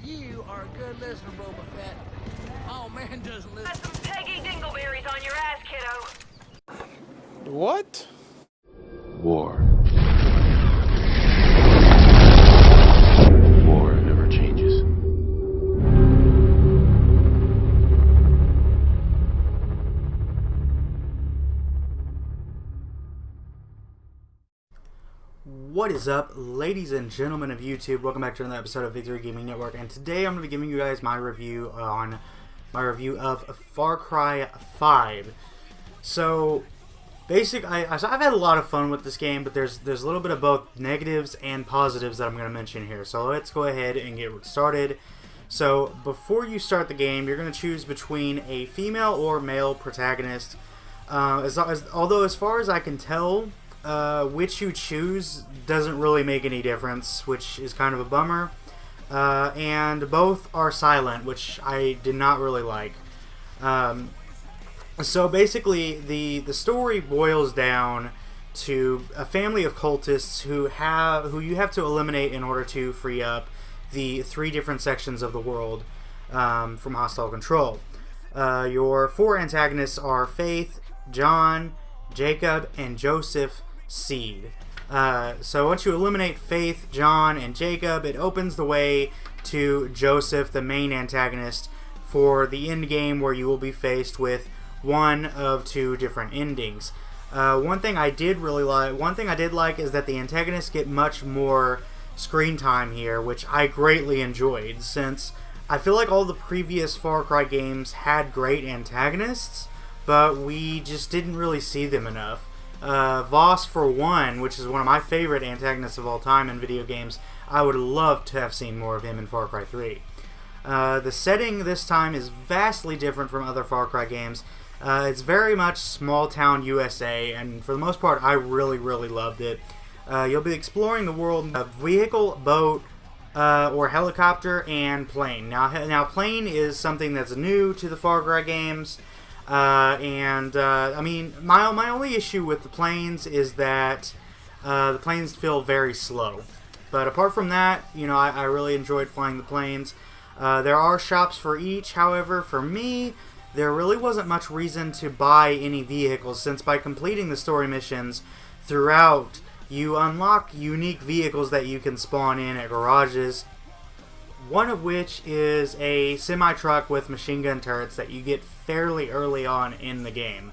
man, you are a good listener, Boba Fett. Oh, man doesn't listen. Got some Peggy Dingleberries on your ass, kiddo. What? War. War never changes. What is up, ladies and gentlemen of YouTube? Welcome back to another episode of Victory Gaming Network, and today I'm going to be giving you guys my review of Far Cry 5. So, I've had a lot of fun with this game, but there's a little bit of both negatives and positives that I'm going to mention here. So let's go ahead and get started. So before you start the game, you're going to choose between a female or male protagonist. Although as far as I can tell, which you choose doesn't really make any difference, which is kind of a bummer. And both are silent, which I did not really like. So basically, the story boils down to a family of cultists who you have to eliminate in order to free up the 3 different sections of the world from hostile control. Your 4 antagonists are Faith, John, Jacob, and Joseph Seed. So once you eliminate Faith, John, and Jacob, it opens the way to Joseph, the main antagonist, for the end game, where you will be faced with one of 2 different endings. One thing I did like is that the antagonists get much more screen time here, which I greatly enjoyed, since I feel like all the previous Far Cry games had great antagonists, but we just didn't really see them enough. Voss, for one, which is one of my favorite antagonists of all time in video games, I would love to have seen more of him in Far Cry 3. The setting this time is vastly different from other Far Cry games. It's very much small town USA, and for the most part, I really loved it. You'll be exploring the world of vehicle, boat, or helicopter, and plane. Now plane is something that's new to the Far Cry games. I mean, my only issue with the planes is that the planes feel very slow. But apart from that, you know, I really enjoyed flying the planes. There are shops for each. However, for me, there really wasn't much reason to buy any vehicles, since by completing the story missions throughout, you unlock unique vehicles that you can spawn in at garages. One of which is a semi-truck with machine gun turrets that you get fairly early on in the game.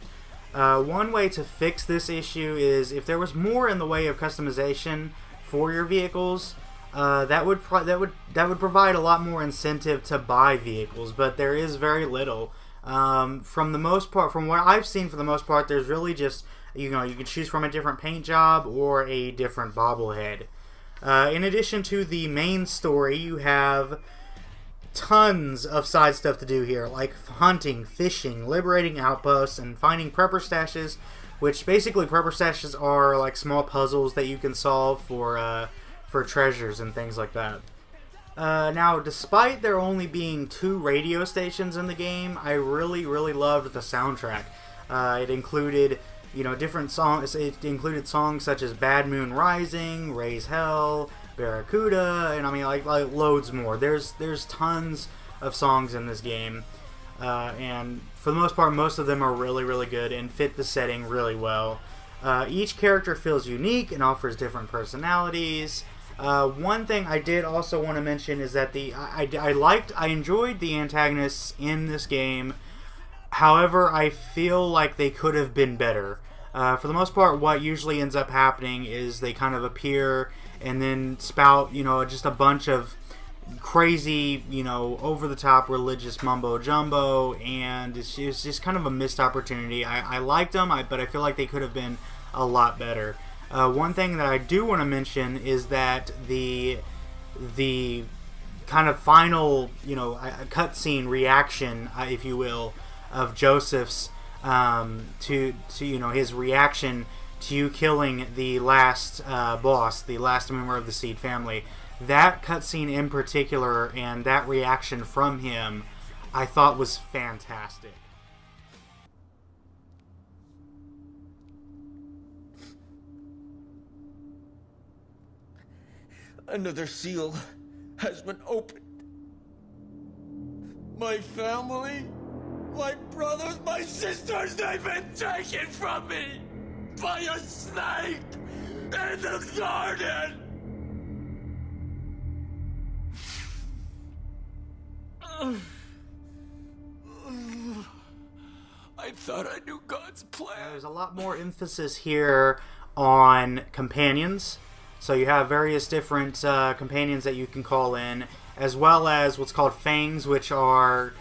One way to fix this issue is if there was more in the way of customization for your vehicles, that would provide a lot more incentive to buy vehicles, but there is very little. From what I've seen, for the most part, there's really just, you can choose from a different paint job or a different bobblehead. In addition to the main story, you have tons of side stuff to do here, like hunting, fishing, liberating outposts, and finding prepper stashes, which basically prepper stashes are like small puzzles that you can solve for treasures and things like that. Now, despite there only being 2 radio stations in the game, I really loved the soundtrack. It included, different songs. It included songs such as Bad Moon Rising, Raise Hell, Barracuda, and I mean, like loads more. There's tons of songs in this game, and for the most part, most of them are really good and fit the setting really well. Each character feels unique and offers different personalities. One thing I did also want to mention is that I enjoyed the antagonists in this game. However, I feel like they could have been better. For the most part, what usually ends up happening is they kind of appear and then spout, just a bunch of crazy, over-the-top religious mumbo-jumbo, and it's just kind of a missed opportunity. I liked them, but I feel like they could have been a lot better. One thing that I do want to mention is that the kind of final, cutscene reaction, if you will, of Joseph's to his reaction to you killing the last boss, the last member of the Seed family. That cutscene in particular and that reaction from him, I thought was fantastic. Another seal has been opened. My family? My brothers, my sisters, they've been taken from me by a snake in the garden! I thought I knew God's plan. There's a lot more emphasis here on companions. So you have various different companions that you can call in, as well as what's called fangs, which are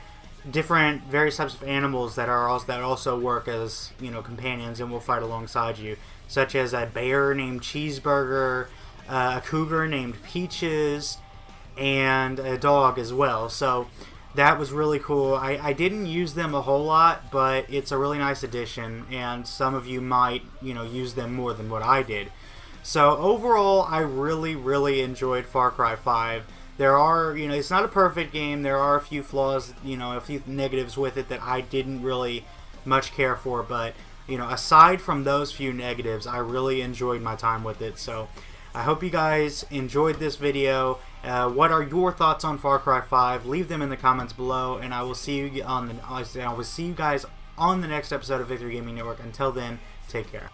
different various types of animals that also work as, you know, companions and will fight alongside you, such as a bear named Cheeseburger, a cougar named Peaches, and a dog as well. So that was really cool. I didn't use them a whole lot, but it's a really nice addition, and some of you might, you know, use them more than what I did. So overall, I really enjoyed Far Cry 5. There are, you know, it's not a perfect game. There are a few flaws, you know, a few negatives with it that I didn't really much care for, but, you know, aside from those few negatives, I really enjoyed my time with it. So I hope you guys enjoyed this video. What are your thoughts on Far Cry 5? Leave them in the comments below, and I will see you on the I will see you guys on the next episode of Victory Gaming Network. Until then, take care.